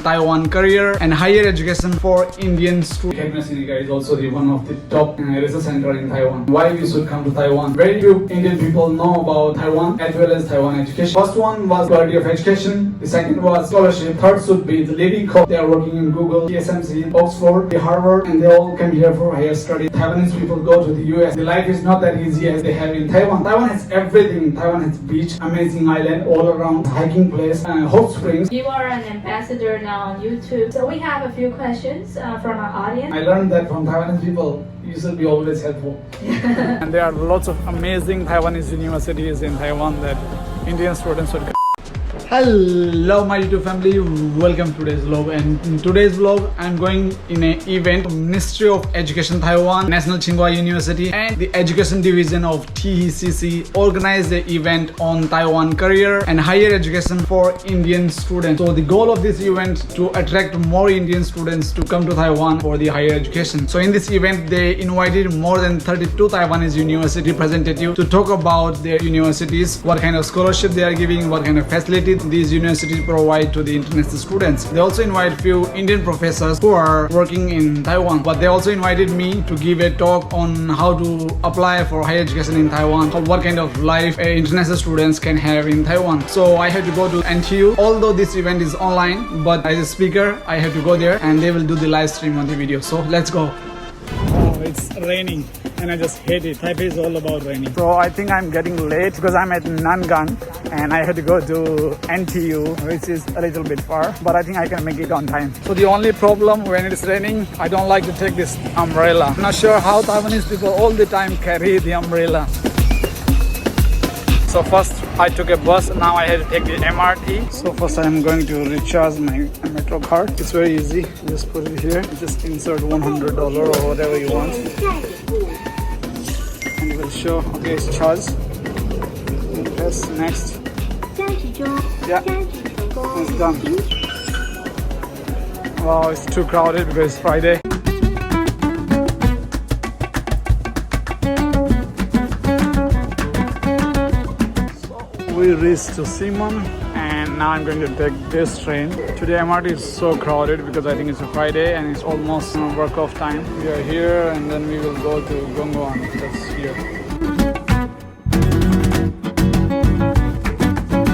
Taiwan career and higher education for Indian students. Academia Sinica is also one of the top research center in Taiwan. Why we should come to Taiwan? Very few Indian people know about Taiwan as well as Taiwan education. First one was quality of education. The second was scholarship. Third should be the leading course. They are working in Google, TSMC, Oxford, Harvard, and they all come here for higher study. Taiwanese people go to the US. The life is not that easy as they have in Taiwan. Taiwan has everything. Taiwan has beach, amazing island all around, hiking place, hot springs. You are an ambassador now on YouTube. So we have a few questions from our audience. I learned that from Taiwanese people. You should be always helpful. And there are lots of amazing Taiwanese universities in Taiwan that Indian students should come. Hello my YouTube family, welcome to today's vlog. And in today's vlog I'm going in an event. Ministry of Education Taiwan, National Tsinghua University and the Education Division of TECC organized the event on Taiwan career and higher education for Indian students. So the goal of this event to attract more Indian students to come to Taiwan for the higher education. So in this event they invited more than 32 Taiwanese university representatives to talk about their universities, what kind of scholarship they are giving, what kind of facilities these universities provide to the international students. They also invite few Indian professors who are working in Taiwan, but they also invited me to give a talk on how to apply for higher education in Taiwan, what kind of life international students can have in Taiwan. So I had to go to NTU, although this event is online, but as a speaker I have to go there and they will do the live stream on the video. So let's go. Oh, it's raining and I just hate it. Taipei is all about raining. So I think I'm getting late because I'm at Nangang and I had to go to NTU, which is a little bit far, but I think I can make it on time. So the only problem when it's raining, I don't like to take this umbrella. I'm not sure how Taiwanese people all the time carry the umbrella. So first I took a bus, now I had to take the MRT. So first I'm going to recharge my metro card. It's very easy, just put it here, just insert $100 or whatever you want. And it will show, okay, it's charged. Press next. Yeah, it's done. Wow, it's too crowded because it's Friday. We reached to Simon and now I'm going to take this train. Today MRT is so crowded because I think it's a Friday and it's almost work off time. We are here and then we will go to Gongguan. That's here.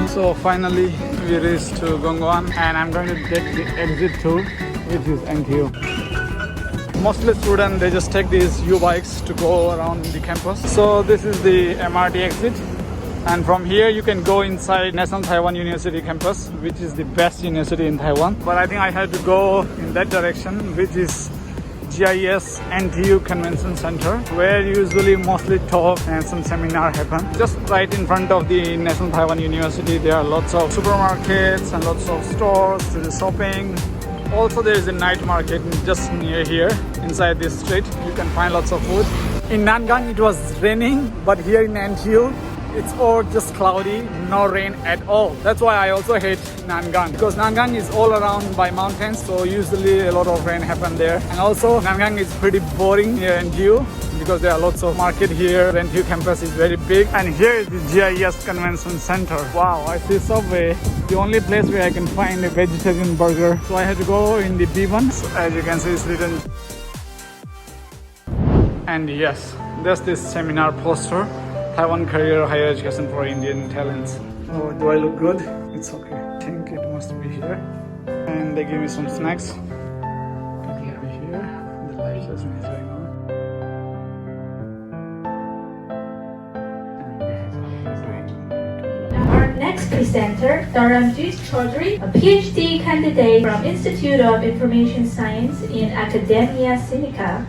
So finally we reached to Gongguan and I'm going to take the exit 2, which is NTU. Mostly students, they just take these U-bikes to go around the campus. So this is the MRT exit. And from here you can go inside National Taiwan University campus, which is the best university in Taiwan. But I think I had to go in that direction, which is GIS NTU Convention Center, where usually mostly talk and some seminar happen. Just right in front of the National Taiwan University, there are lots of supermarkets and lots of stores, there is shopping. Also there is a night market just near here, inside this street. You can find lots of food. In Nangang it was raining, but here in NTU, it's all just cloudy, no rain at all. That's why I also hate Nangang, because Nangang is all around by mountains, so usually a lot of rain happen there. And also Nangang is pretty boring here in NTU because there are lots of market here. The NTU campus is very big. And here is the GIS Convention Center. Wow, I see Subway, the only place where I can find a vegetarian burger. So I had to go in the B1. So as you can see, it's written. And yes, there's this seminar poster. Taiwan Career Higher Education for Indian Talents. Oh, do I look good? It's okay. I think it must be here. And they give me some snacks. It will be here. The live session is going on. Our next presenter, Dharamjeet Choudhary, a PhD candidate from Institute of Information Science in Academia Sinica,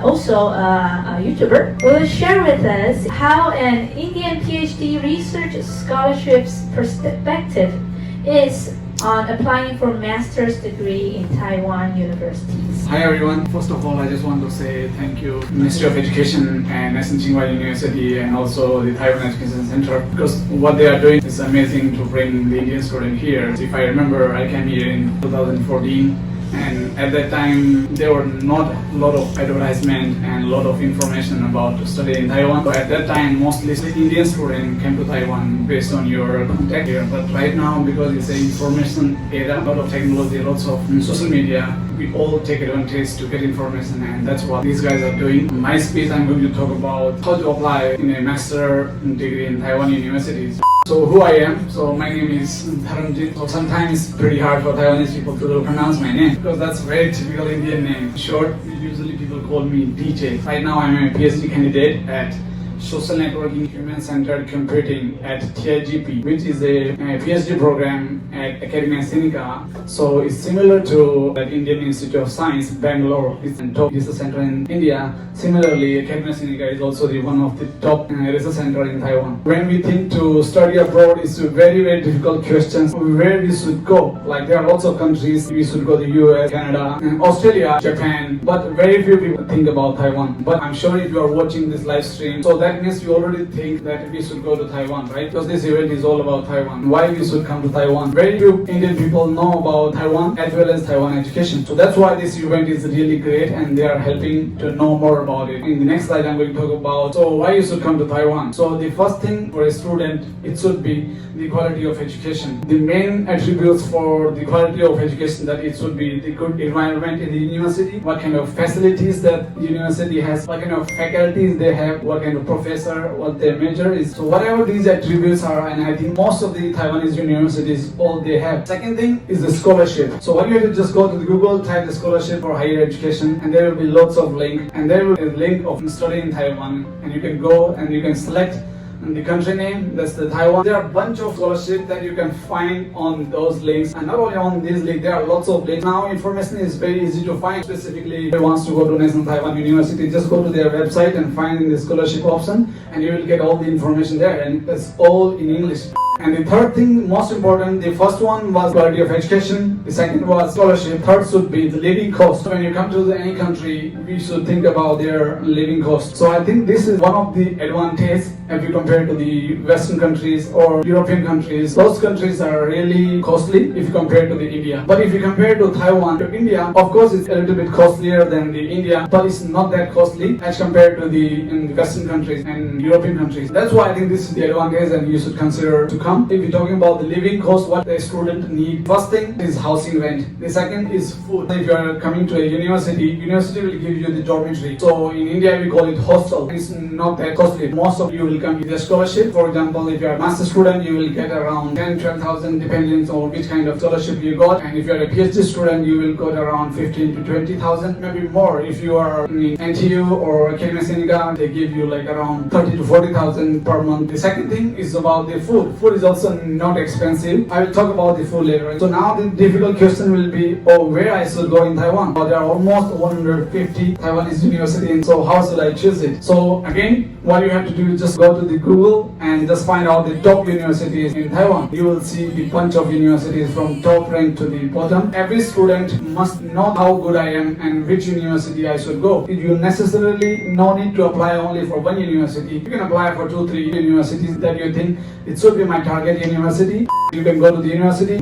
also a YouTuber, will share with us how an Indian PhD research scholarship's perspective is on applying for master's degree in Taiwan universities. Hi everyone. First of all, I just want to say thank you Ministry of Education and National Tsinghua University and also the Taiwan Education Center, because what they are doing is amazing to bring the Indian student here. If I remember, I came here in 2014 And at that time, there were not a lot of advertisement and a lot of information about studying in Taiwan. But at that time, mostly Indian students came to Taiwan based on your contact here. But right now, because it's an information era, a lot of technology, lots of social media, we all take advantage to get information, and that's what these guys are doing. In my speech, I'm going to talk about how to apply in a master degree in Taiwan universities. So who I am? So my name is Dharamjeet. So sometimes it's pretty hard for Taiwanese people to pronounce my name because that's a very typical Indian name. In short, usually people call me DJ. Right now I'm a PhD candidate at Social Networking Human-Centered Computing at TIGP, which is a PhD program at Academia Sinica. So it's similar to the Indian Institute of Science, Bangalore. It's a top research center in India. Similarly, Academia Sinica is also one of the top research center in Taiwan. When we think to study abroad, it's a very, very difficult question. Where we should go? Like there are lots of countries. We should go to US, Canada, Australia, Japan, but very few people think about Taiwan. But I'm sure if you are watching this live stream, so that means you already think that we should go to Taiwan, right? Because this event is all about Taiwan. Why we should come to Taiwan? Very few Indian people know about Taiwan as well as Taiwan education. So that's why this event is really great and they are helping to know more about it. In the next slide, I'm going to talk about why you should come to Taiwan. So the first thing for a student, it should be the quality of education. The main attributes for the quality of education that it should be the good environment in the university, what kind of facilities that the university has, what kind of faculties they have, what kind of professor, what their major is. So whatever these attributes are, and I think most of the Taiwanese universities, all they have. Second thing is the scholarship. So what you have to just go to the Google, type the scholarship for higher education, and there will be lots of links, and there will be a link of studying in Taiwan, and you can go and you can select the country name, that's the Taiwan. There are a bunch of scholarships that you can find on those links, and not only on these links, there are lots of links. Now information is very easy to find. Specifically, if you want to go to National Taiwan University, just go to their website and find the scholarship option, and you will get all the information there, and it's all in English. And the third thing, most important, the first one was quality of education, the second was scholarship, third should be the living cost. When you come to any country, we should think about their living cost. So I think this is one of the advantages if you compare to the Western countries or European countries. Those countries are really costly if you compare to the India. But if you compare to Taiwan to India, of course it's a little bit costlier than the India, but it's not that costly as compared to the Western countries and European countries. That's why I think this is the advantage and you should consider to come. If you're talking about the living cost, what a student need, first thing is housing rent. The second is food. If you are coming to a university will give you the dormitory. So in India we call it hostel. It's not that costly. Most of you will come with a scholarship. For example, if you are a master student, you will get around 10-12,000 depending on which kind of scholarship you got. And if you are a PhD student, you will get around 15 to 20,000, maybe more. If you are in NTU or Academia Sinica, they give you like around 30 to 40,000 per month. The second thing is about the food. Food is also not expensive. I will talk about the food later. So now the difficult question will be, where I should go in Taiwan? There are almost 150 Taiwanese universities, so how should I choose it? So again, what you have to do is just go to the Google and just find out the top universities in Taiwan. You will see the bunch of universities from top rank to the bottom. Every student must know how good I am and which university I should go. You necessarily no need to apply only for one university. You can apply for 2-3 universities that you think it should be my target university. You can go to the university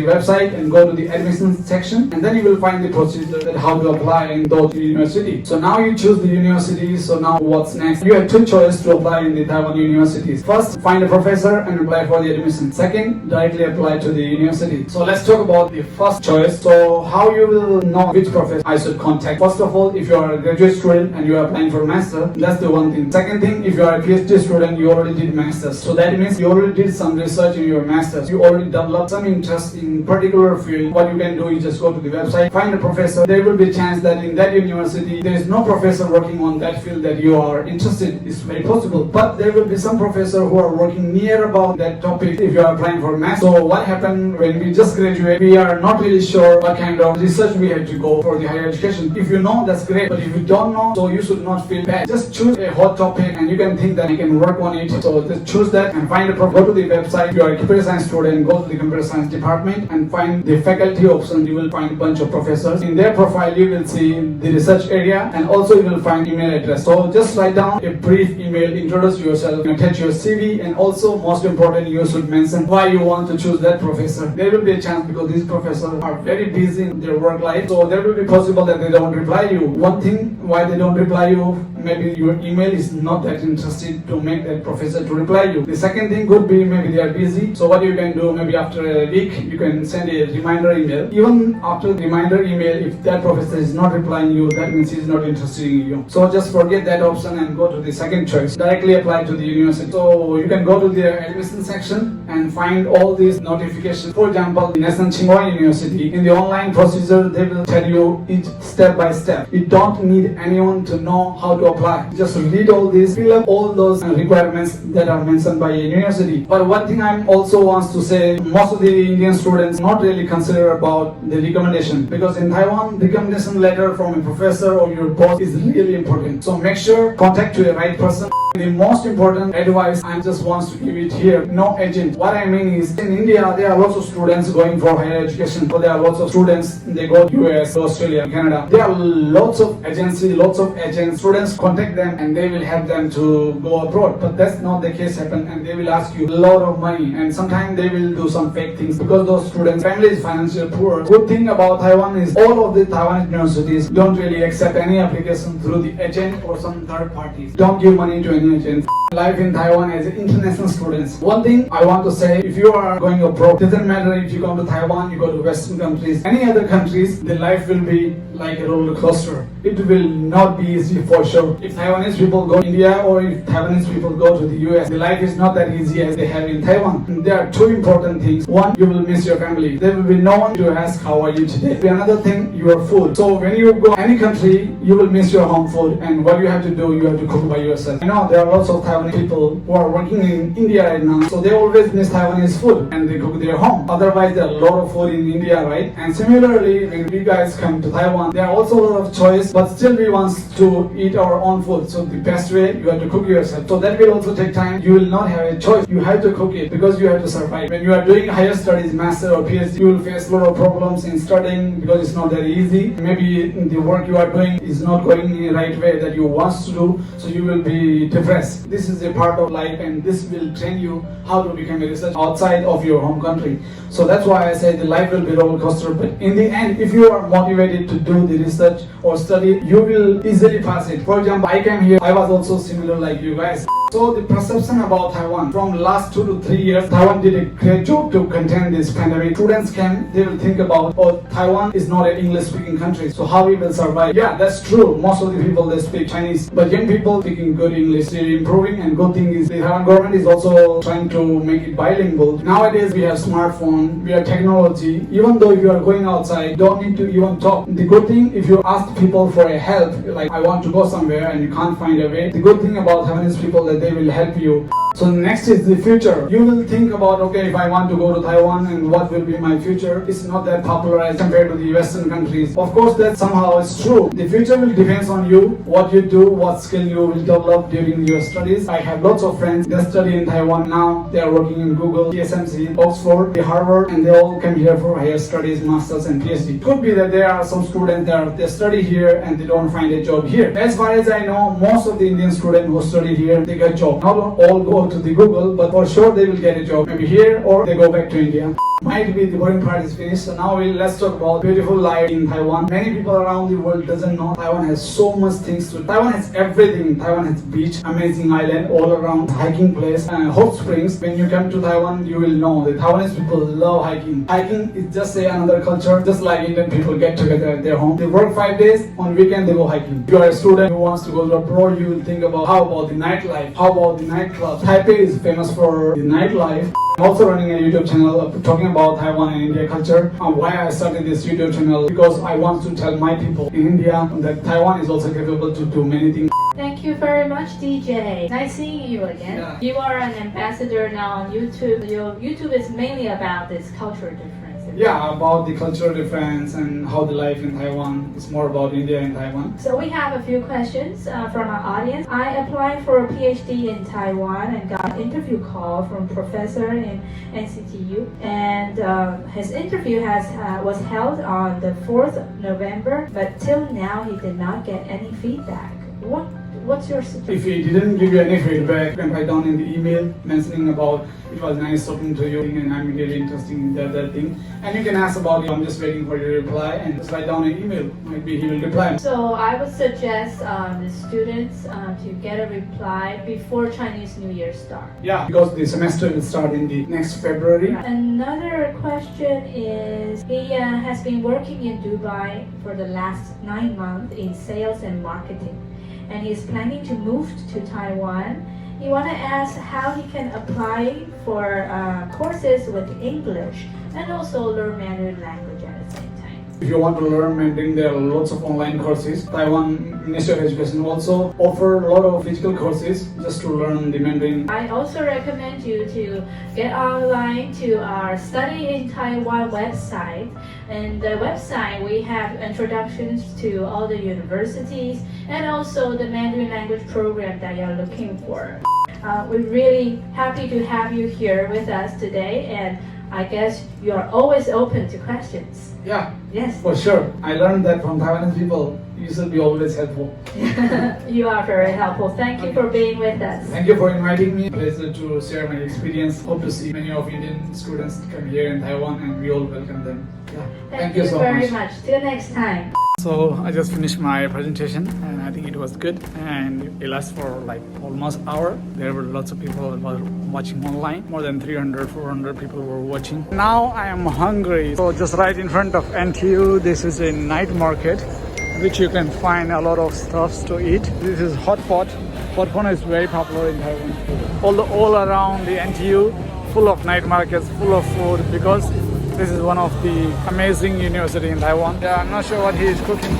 website and go to the admissions section, and then you will find the procedure that how to apply in those universities. So now you choose the university. So now what's next? You have two choices to apply in the Taiwan universities. First, find a professor and apply for the admission. Second, directly apply to the university. So let's talk about the first choice. So how you will know which professor I should contact. First of all, if you are a graduate student and you are applying for master, that's the one thing. Second thing, if you are a PhD student, you already did masters. So that means you already did some research in your masters. You already developed some interest in particular field. What you can do is just go to the website, find a professor. There will be a chance that in that university there is no professor working on that field that you are interested in. It's very possible. But there will be some professor who are working near about that topic if you are applying for master. So what happened when we just graduate, we are not really sure what kind of research we have to go for the higher education. If you know, that's great. But if you don't know, so you should not feel bad. Just choose a hot topic and you can think that you can work on it. So just choose that and find a professor. Go to the website. If you are a computer science student, go to the computer science department and find the faculty option. You will find a bunch of professors. In their profile, you will see the research area and also you will find email address. So just write down a brief email, introduce yourself, attach your CV, and also most important, you should mention why you want to choose that professor. There will be a chance because these professors are very busy in their work life, so there will be possible that they don't reply you. One thing why they don't reply you, maybe your email is not that interested to make that professor to reply you. The second thing could be maybe they are busy. So what you can do, maybe after a week, you can send a reminder email. Even after the reminder email, if that professor is not replying you, that means he is not interested in you. So just forget that option and go to the second choice. Directly apply to the university. So you can go to their admission section and find all these notifications. For example, the National Tsinghua University, in the online procedure, they will tell you each step by step. You don't need anyone to know how to apply. Just read all this, fill up all those requirements that are mentioned by a university. But one thing I also wants to say, most of the Indian students not really consider about the recommendation, because in Taiwan, recommendation letter from a professor or your boss is really important. So make sure contact to the right person. The most important advice I just want to give it here, no agent. What I mean is, in India, there are lots of students going for higher education. So there are lots of students, they go to US, Australia, Canada. There are lots of agencies, lots of agents. Students contact them and they will help them to go abroad. But that's not the case happen, and they will ask you a lot of money, and sometimes they will do some fake things because those students' family is financially poor. Good thing about Taiwan is all of the Taiwanese universities don't really accept any application through the agent or some third parties. Don't give money to any agent. Life in Taiwan as international students. One thing I want to say, if you are going abroad, doesn't matter if you come to Taiwan, you go to Western countries, any other countries, the life will be like a roller coaster. It will not be easy for sure. If Taiwanese people go to India or if Taiwanese people go to the US, the life is not that easy as they have in Taiwan. And there are two important things. One, you will miss your family. There will be no one to ask how are you today. Another thing, your food. So when you go any country, you will miss your home food, and what you have to do, you have to cook by yourself. I know there are lots of Taiwanese people who are working in India right now, so they always miss Taiwanese food and they cook their home. Otherwise, there are a lot of food in India, right? And similarly, when we guys come to Taiwan, there are also a lot of choice, but still we want to eat our own food. So the best way, you have to cook yourself. So that will also take time. You will not have a choice. You have to cook it because you have to survive. When you are doing higher studies, master or PhD, you will face a lot of problems in studying because it's not that easy. Maybe the work you are doing is not going in the right way that you want to do, so you will be depressed. This is a part of life, and this will train you how to become a researcher outside of your home country. So that's why I say the life will be roller coaster, but in the end, if you are motivated to do the research or study, you will easily pass it. For example, I came here, I was also similar like you guys. So the perception about Taiwan from last 2 to 3 years, Taiwan did a great job to contain this pandemic. Students came, they will think about, oh, Taiwan is not an English speaking country, so how we will survive? Yeah, that's true. Most of the people, they speak Chinese, but young people speaking good English, they're improving, and good thing is the Taiwan government is also trying to make it bilingual. Nowadays we have smartphone, we have technology. Even though you are going outside, don't need to even talk. The good thing, if you ask people for a help, like I want to go somewhere and you can't find a way, the good thing about Taiwanese people that they will help you. So next is the future. You will think about, okay, if I want to go to Taiwan and what will be my future, it's not that popularized compared to the Western countries. Of course, that somehow is true. The future will depend on you, what you do, what skill you will develop during your studies. I have lots of friends that study in Taiwan now. They are working in Google, TSMC, Oxford, Harvard, and they all come here for higher studies, masters and PhD. It could be that there are some students that they study here and they don't find a job here. As far as I know, most of the Indian students who study here, they get job. Not all go to the Google, but for sure they will get a job, maybe here or they go back to India. Might be the boring part is finished, so now let's talk about beautiful life in Taiwan. Many people around the world doesn't know Taiwan has so much things to do. Taiwan has everything. Taiwan has beach, amazing island all around, hiking place, hot springs. When you come to Taiwan, you will know that Taiwanese people love hiking. Hiking is just another culture, just like Indian people get together at their home. They work 5 days, on weekend they go hiking. If you are a student who wants to go to abroad, you will think about how about the nightlife, how about the nightclub. Taipei is famous for the nightlife. I'm also running a YouTube channel talking about Taiwan and India culture. Why I started this YouTube channel, because I want to tell my people in India that Taiwan is also capable to do many things. Thank you very much, DJ. Nice seeing you again. Yeah. You are an ambassador now on YouTube. Your YouTube is mainly about this cultural difference. Yeah, about the cultural difference and how the life in Taiwan is more about India and Taiwan. So we have a few questions from our audience. I applied for a PhD in Taiwan and got an interview call from professor in NCTU. And his interview was held on the 4th of November, but till now he did not get any feedback. What's your suggestion? If he didn't give you any feedback, you can write down in the email mentioning about it was nice talking to you and I'm really interested in that thing. And you can ask about it. I'm just waiting for your reply and just write down an email. Maybe he will reply. So I would suggest the students to get a reply before Chinese New Year start. Yeah, because the semester will start in the next February. Another question is, he has been working in Dubai for the last 9 months in sales and marketing. And he's planning to move to Taiwan. He want to ask how he can apply for courses with English and also learn Mandarin language at the same time. If you want to learn Mandarin, there are lots of online courses. Taiwan Ministry of Education also offer a lot of physical courses just to learn the Mandarin. I also recommend you to get online to our Study in Taiwan website. And the website, we have introductions to all the universities and also the Mandarin language program that you're looking for. We're really happy to have you here with us today, and I guess you're always open to questions. Yeah, Yes. for sure. I learned that from Taiwanese people. You should be always helpful. You are very helpful. Thank you for being with us. Thank you for inviting me. Pleasure to share my experience. Hope to see many of Indian students come here in Taiwan and we all welcome them. Yeah. Thank you so very much. Till next time. So I just finished my presentation and I think it was good and it lasted for like almost an hour. There were lots of people watching online. More than 300, 400 people were watching. Now I am hungry. So just right in front of NTU, this is a night market which you can find a lot of stuffs to eat. This is hot pot. Hot pot is very popular in Taiwan. All around the NTU, full of night markets, full of food because this is one of the amazing university in Taiwan. Yeah, I'm not sure what he is cooking.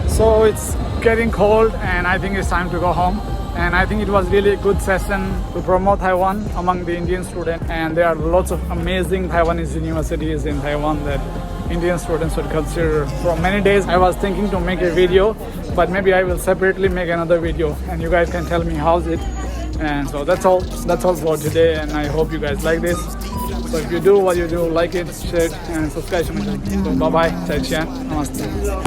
So it's getting cold and I think it's time to go home. And I think it was really a good session to promote Taiwan among the Indian students. And there are lots of amazing Taiwanese universities in Taiwan that Indian students would consider. For many days I was thinking to make a video, but maybe I will separately make another video and you guys can tell me how's it. And so that's all for today, and I hope you guys like this. So if you do what you do, like it, share it, and subscribe to my channel. So bye bye, 再见, namaste.